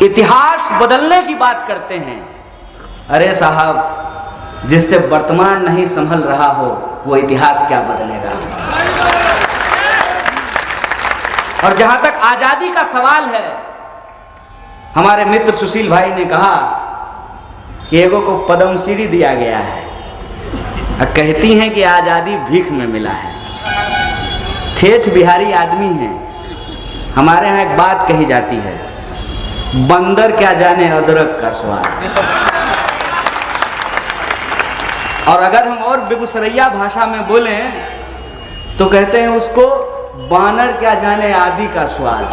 इतिहास बदलने की बात करते हैं। अरे साहब, जिससे वर्तमान नहीं संभल रहा हो वो इतिहास क्या बदलेगा। और जहां तक आजादी का सवाल है, हमारे मित्र सुशील भाई ने कहा कि एगो को पद्मश्री दिया गया है, कहती हैं कि आजादी भीख में मिला है। ठेठ बिहारी आदमी हैं। हमारे यहाँ एक बात कही जाती है, बंदर क्या जाने अदरक का स्वाद। और अगर हम और बेगूसरैया भाषा में बोलें तो कहते हैं उसको बानर क्या जाने आदि का स्वाद।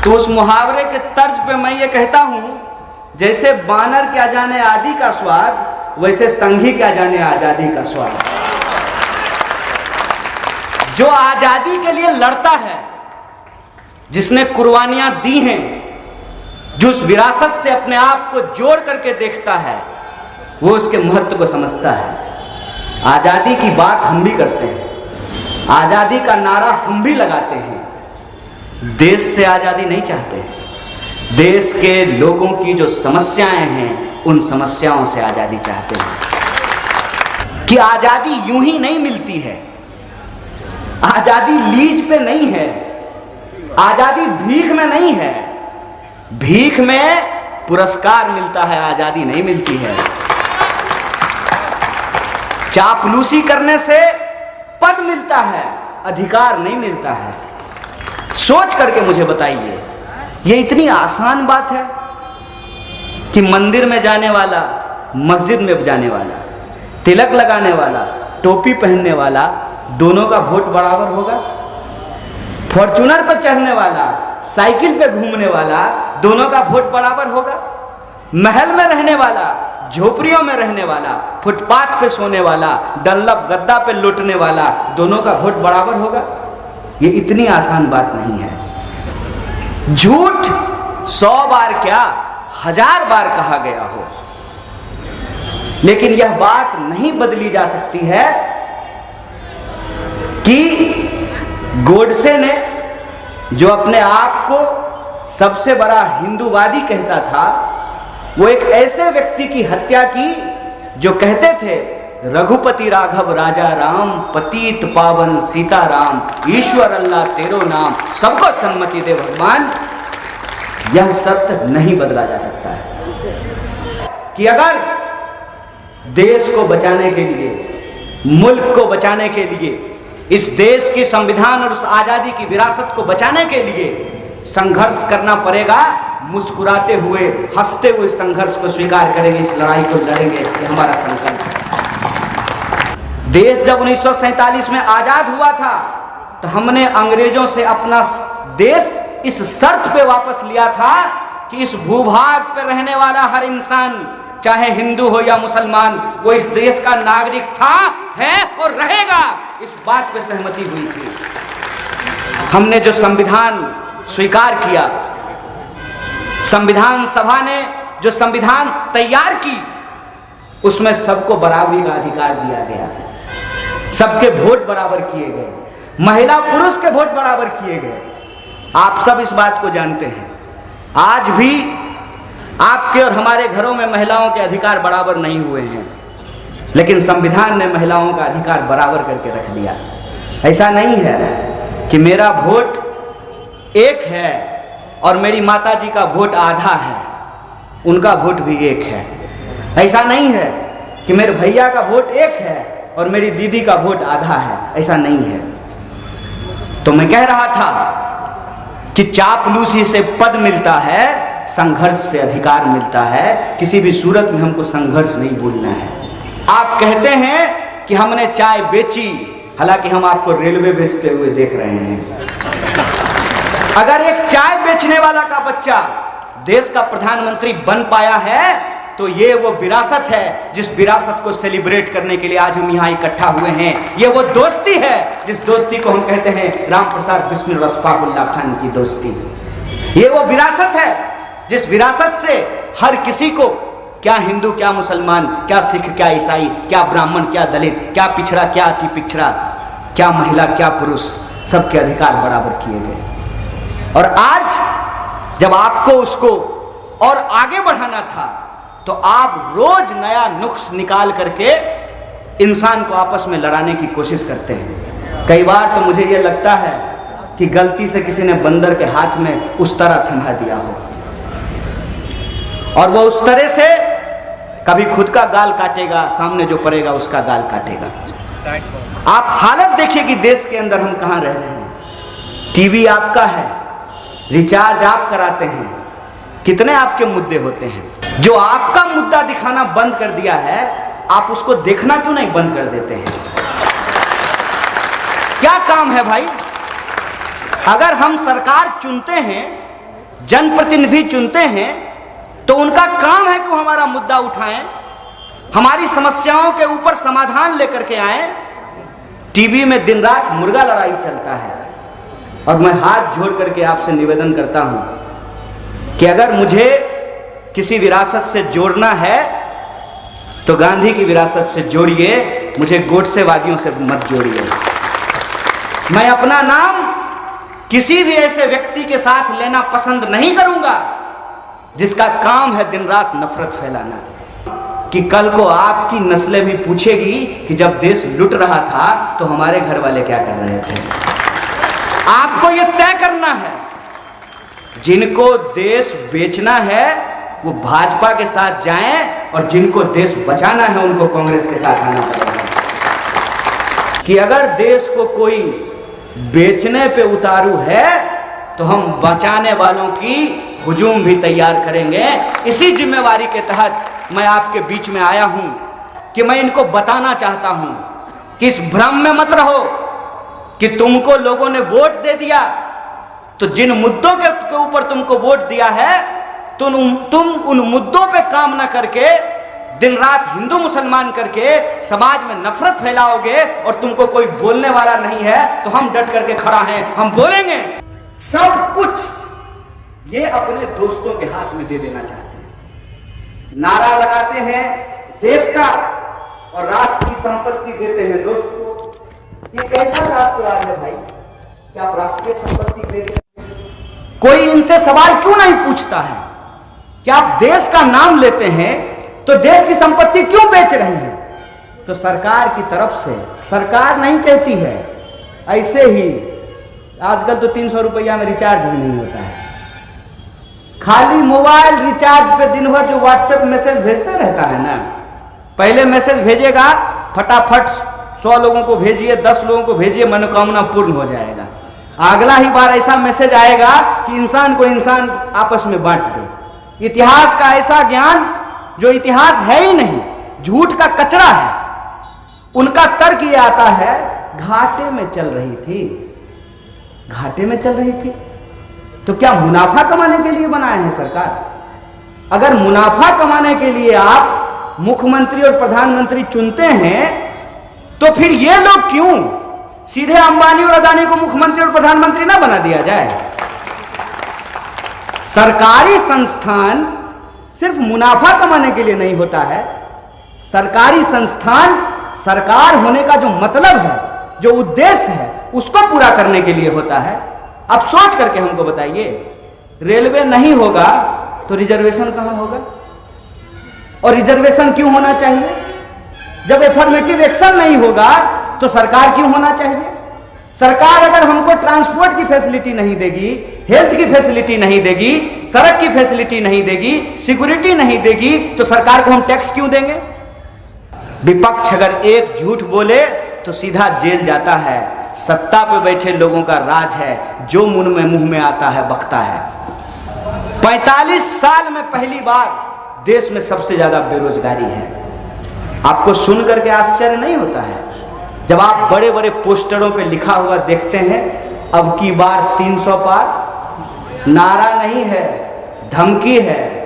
तो उस मुहावरे के तर्ज पे मैं ये कहता हूं, जैसे बानर क्या जाने आदि का स्वाद, वैसे संघी क्या जाने आजादी का स्वाद। जो आजादी के लिए लड़ता है, जिसने कुर्बानियां दी हैं, जो उस विरासत से अपने आप को जोड़ करके देखता है, वो उसके महत्व को समझता है। आजादी की बात हम भी करते हैं, आजादी का नारा हम भी लगाते हैं। देश से आजादी नहीं चाहते, देश के लोगों की जो समस्याएं हैं उन समस्याओं से आजादी चाहते हैं। कि आजादी यूं ही नहीं मिलती है, आजादी लीज पे नहीं है, आजादी भीख में नहीं है। भीख में पुरस्कार मिलता है, आजादी नहीं मिलती है। चापलूसी करने से पद मिलता है, अधिकार नहीं मिलता है। सोच करके मुझे बताइए, ये इतनी आसान बात है कि मंदिर में जाने वाला, मस्जिद में जाने वाला, तिलक लगाने वाला, टोपी पहनने वाला, दोनों का वोट बराबर होगा। फॉर्च्यूनर पर चढ़ने वाला, साइकिल पे घूमने वाला, दोनों का वोट बराबर होगा। महल में रहने वाला, झोपड़ियों में रहने वाला, फुटपाथ पे सोने वाला, डल्लब गद्दा पे लौटने वाला, दोनों का वोट बराबर होगा। ये इतनी आसान बात नहीं है। झूठ 100 बार क्या 1000 बार कहा गया हो, लेकिन यह बात नहीं बदली जा सकती है कि गोडसे ने, जो अपने आप को सबसे बड़ा हिंदूवादी कहता था, वो एक ऐसे व्यक्ति की हत्या की जो कहते थे रघुपति राघव राजा राम, पतित पावन सीताराम, ईश्वर अल्लाह तेरो नाम, सबको सम्मति दे भगवान। यह सत्य नहीं बदला जा सकता है कि अगर देश को बचाने के लिए, मुल्क को बचाने के लिए, इस देश की संविधान और उस आजादी की विरासत को बचाने के लिए संघर्ष करना पड़ेगा, मुस्कुराते हुए, हंसते हुए संघर्ष को स्वीकार करेंगे, इस लड़ाई को लड़ेंगे। ये हमारा संकल्प है। देश जब 1947 में आजाद हुआ था तो हमने अंग्रेजों से अपना देश इस शर्त पे वापस लिया था कि इस भूभाग पर रहने वाला हर इंसान, चाहे हिंदू हो या मुसलमान, वो इस देश का नागरिक था, है और रहेगा। इस बात पे सहमति हुई थी। हमने जो संविधान स्वीकार किया, संविधान सभा ने जो संविधान तैयार की, उसमें सबको बराबरी का अधिकार दिया गया, सबके वोट बराबर किए गए, महिला पुरुष के वोट बराबर किए गए। आप सब इस बात को जानते हैं। आज भी आपके और हमारे घरों में महिलाओं के अधिकार बराबर नहीं हुए हैं, लेकिन संविधान ने महिलाओं का अधिकार बराबर करके रख दिया। ऐसा नहीं है कि मेरा वोट एक है और मेरी माताजी का वोट आधा है, उनका वोट भी एक है। ऐसा नहीं है कि मेरे भैया का वोट एक है और मेरी दीदी का वोट आधा है, ऐसा नहीं है। तो मैं कह रहा था कि चापलूसी से पद मिलता है, संघर्ष से अधिकार मिलता है। किसी भी सूरत में हमको संघर्ष नहीं भूलना है। आप कहते हैं कि हमने चाय बेची, हालांकि हम आपको रेलवे बेचते हुए देख रहे हैं। अगर एक चाय बेचने वाला का बच्चा देश का प्रधानमंत्री बन पाया है तो ये वो विरासत है, जिस विरासत को सेलिब्रेट करने के लिए आज हम यहाँ इकट्ठा हुए हैं। ये वो दोस्ती है जिस दोस्ती को हम कहते हैं राम प्रसाद बिस्मिल और अशफाकुल्लाह खान की दोस्ती। ये वो विरासत है जिस विरासत से हर किसी को, क्या हिंदू, क्या मुसलमान, क्या सिख, क्या ईसाई, क्या ब्राह्मण, क्या दलित, क्या पिछड़ा, क्या अति पिछड़ा, क्या महिला, क्या पुरुष, सबके अधिकार बराबर किए गए। और आज जब आपको उसको और आगे बढ़ाना था तो आप रोज नया नुक्स निकाल करके इंसान को आपस में लड़ाने की कोशिश करते हैं। कई बार तो मुझे यह लगता है कि गलती से किसी ने बंदर के हाथ में उस तरह थमा दिया हो और वो उस तरह से कभी खुद का गाल काटेगा, सामने जो पड़ेगा उसका गाल काटेगा। आप हालत देखिए कि देश के अंदर हम कहां रह रहे हैं। टीवी आपका है, रिचार्ज आप कराते हैं, कितने आपके मुद्दे होते हैं। जो आपका मुद्दा दिखाना बंद कर दिया है, आप उसको देखना क्यों नहीं बंद कर देते हैं? क्या काम है भाई? अगर हम सरकार चुनते हैं, जनप्रतिनिधि चुनते हैं, तो उनका काम है कि वो हमारा मुद्दा उठाएं, हमारी समस्याओं के ऊपर समाधान लेकर के आए। टीवी में दिन रात मुर्गा लड़ाई चलता है और मैं हाथ जोड़ करके आपसे निवेदन करता हूं कि अगर मुझे किसी विरासत से जोड़ना है तो गांधी की विरासत से जोड़िए, मुझे गोडसेवादियों से मत जोड़िए। मैं अपना नाम किसी भी ऐसे व्यक्ति के साथ लेना पसंद नहीं करूंगा जिसका काम है दिन रात नफरत फैलाना। कि कल को आपकी नस्लें भी पूछेगी कि जब देश लुट रहा था तो हमारे घर वाले क्या कर रहे थे। आपको यह तय करना है, जिनको देश बेचना है वो भाजपा के साथ जाएं और जिनको देश बचाना है उनको कांग्रेस के साथ आना पड़ेगा। कि अगर देश को कोई बेचने पे उतारू है तो हम बचाने वालों की हुजूम भी तैयार करेंगे। इसी जिम्मेवारी के तहत मैं आपके बीच में आया हूं कि मैं इनको बताना चाहता हूं कि इस भ्रम में मत रहो कि तुमको लोगों ने वोट दे दिया तो जिन मुद्दों के ऊपर तुमको वोट दिया है तुम उन मुद्दों पे काम ना करके दिन रात हिंदू मुसलमान करके समाज में नफरत फैलाओगे और तुमको कोई बोलने वाला नहीं है तो हम डट करके खड़ा हैं, हम बोलेंगे। सब कुछ ये अपने दोस्तों के हाथ में दे देना चाहते हैं। नारा लगाते हैं देश का और राष्ट्र की संपत्ति देते हैं दोस्त को। ये कैसा राष्ट्रवाद है भाई? क्या आप राष्ट्रीय संपत्ति बेच रहे हैं? कोई इनसे सवाल क्यों नहीं पूछता है कि आप देश का नाम लेते हैं तो देश की संपत्ति क्यों बेच रहे हैं? तो सरकार की तरफ से, सरकार नहीं कहती है, ऐसे ही आजकल तो 300 रुपया में रिचार्ज भी नहीं होता है। खाली मोबाइल रिचार्ज पे दिन भर जो व्हाट्सएप मैसेज भेजते रहता है ना, पहले मैसेज भेजेगा फटाफट 100 लोगों को भेजिए, 10 लोगों को भेजिए, मनोकामना पूर्ण हो जाएगा। अगला ही बार ऐसा मैसेज आएगा कि इंसान को इंसान आपस में बांट दे। इतिहास का ऐसा ज्ञान जो इतिहास है ही नहीं, झूठ का कचरा है। उनका तर्क ये आता है घाटे में चल रही थी, घाटे में चल रही थी तो क्या मुनाफा कमाने के लिए बनाए हैं सरकार? अगर मुनाफा कमाने के लिए आप मुख्यमंत्री और प्रधानमंत्री चुनते हैं तो फिर ये लोग क्यों सीधे अंबानी और अदानी को मुख्यमंत्री और प्रधानमंत्री ना बना दिया जाए? सरकारी संस्थान सिर्फ मुनाफा कमाने के लिए नहीं होता है। सरकारी संस्थान सरकार होने का जो मतलब है, जो उद्देश्य है, उसको पूरा करने के लिए होता है। अब सोच करके हमको बताइए, रेलवे नहीं होगा तो रिजर्वेशन कहां होगा? और रिजर्वेशन क्यों होना चाहिए? जब एफर्मेटिव एक्शन नहीं होगा तो सरकार क्यों होना चाहिए? सरकार अगर हमको ट्रांसपोर्ट की फैसिलिटी नहीं देगी, हेल्थ की फैसिलिटी नहीं देगी, सड़क की फैसिलिटी नहीं देगी, सिक्योरिटी नहीं देगी, तो सरकार को हम टैक्स क्यों देंगे? विपक्ष अगर एक झूठ बोले तो सीधा जेल जाता है। सत्ता पे बैठे लोगों का राज है, जो मुंह में आता है बकता है। 45 साल में पहली बार देश में सबसे ज्यादा बेरोजगारी है। आपको सुन करके आश्चर्य नहीं होता है जब आप बड़े बड़े पोस्टरों पे लिखा हुआ देखते हैं अब की बार 300 पार? नारा नहीं है, धमकी है।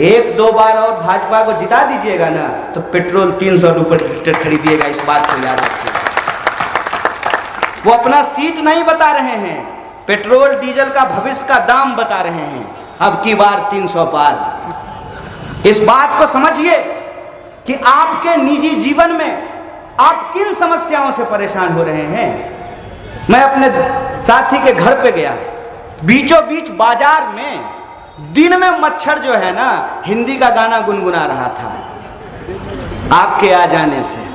1-2 बार और भाजपा को जिता दीजिएगा ना तो पेट्रोल 300 रुपये लीटर खरीदिएगा, इस बात को याद रखिए। वो अपना सीट नहीं बता रहे हैं, पेट्रोल डीजल का भविष्य का दाम बता रहे हैं। अब की बार 300 पार। इस बात को समझिए कि आपके निजी जीवन में आप किन समस्याओं से परेशान हो रहे हैं। मैं अपने साथी के घर पे गया, बीचों बीच बाजार में दिन में मच्छर जो है ना हिंदी का गाना गुनगुना रहा था आपके आ जाने से।